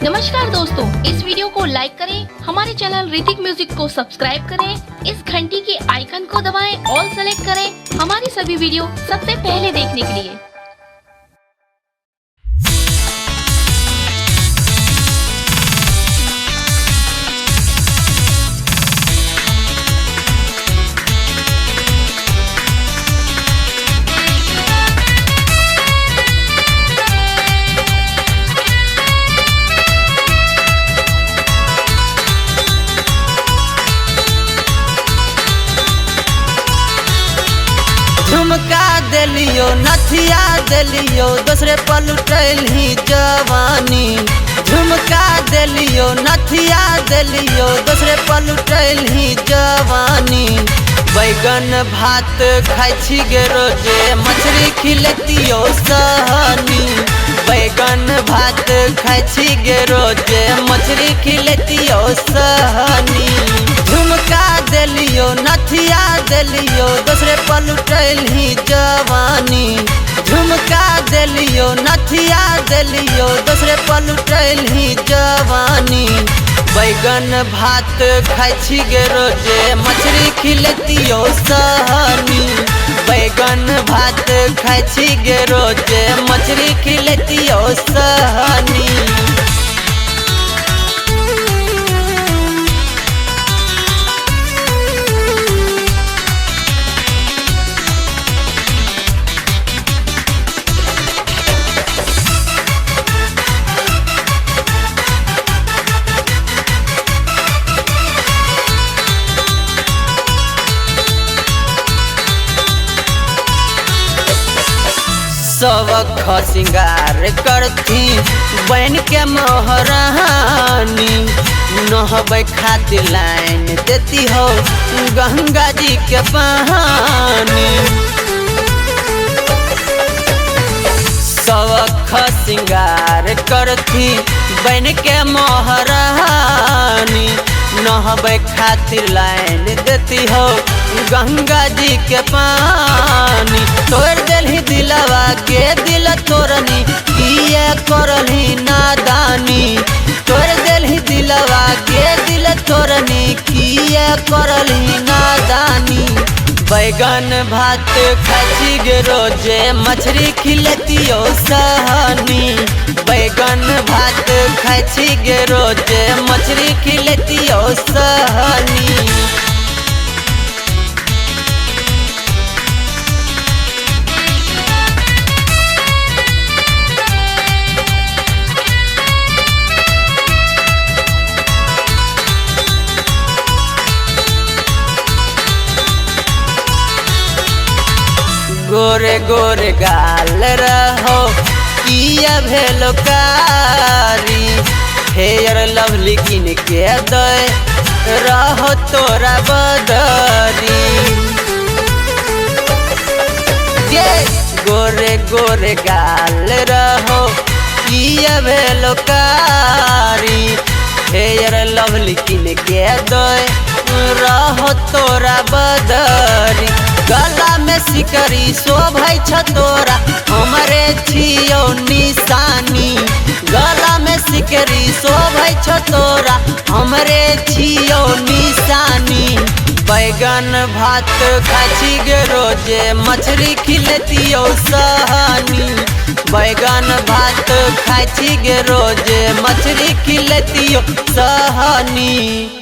नमस्कार दोस्तों, इस वीडियो को लाइक करें, हमारे चैनल ऋतिक म्यूजिक को सब्सक्राइब करें, इस घंटी के आइकन को दबाएं, ऑल सेलेक्ट करें हमारी सभी वीडियो सबसे पहले देखने के लिए। झुमका दिलियो नथिया दिलियो दूसरे पलटल ही जवानी। झुमका दिलियो नथिया दिलियो दूसरे पलटल ही जवानी। बैगन भात खाइ छी गे रोजे मछली खिलतियो सहनी। बैगन भात खाइ छी गे रोजे मछली खिलतियो सहनी। झुमका दिलियो नथिया दिलियो दूसरे पलटल ही जवानी। झुमका दिलियो नथिया दिलियो दूसरे पलटल ही जवानी। बैगन भात खाइ छी गे रोजे मछली खिलतियो सहनी। बैगन भात खाइ छी गे रोजे मछली खिलतियो सहनी। सबक सिंगार करती बन के मोहरानी। नहबै खातिर लाइन देती हो गंगा जी के पानी। सबक सिंगार करती बन के मोहरानी। नहबै खातिर लाइन देती हो गंगा जी के पानी। तोड़ दिलही दिलवा के दिल तोरनी किए करही नादानी। तोड़ दिलही दिलवा के दिल तोरनी किए करही नादानी। बैगन भात खाइ छी गे रोजे मछली खिलतियो सहनी। बैगन भात खाइ छी गे रोजे मछली खिलतियो सहनी। गोरे गोरे गाल रहो किया भेलो कारी। हेयर लवली किन के दे रहो तोरा बदरी। ये गोरे गोरे गाल रहो किया भेलो कारी। हेयर लवली किन के दे रहो तोरा बदरी। गला में सिकरी शोभै छ तोरा हमरे छियो निशानी। गला में सिकरी शोभै छ तोरा हमरे छियो निशानी। बैगन भात खाइ छी गे रोजे मछली खिलतियो सहनी। बैगन भात खाइ छी गे रोजे मछली खिलतियो सहनी।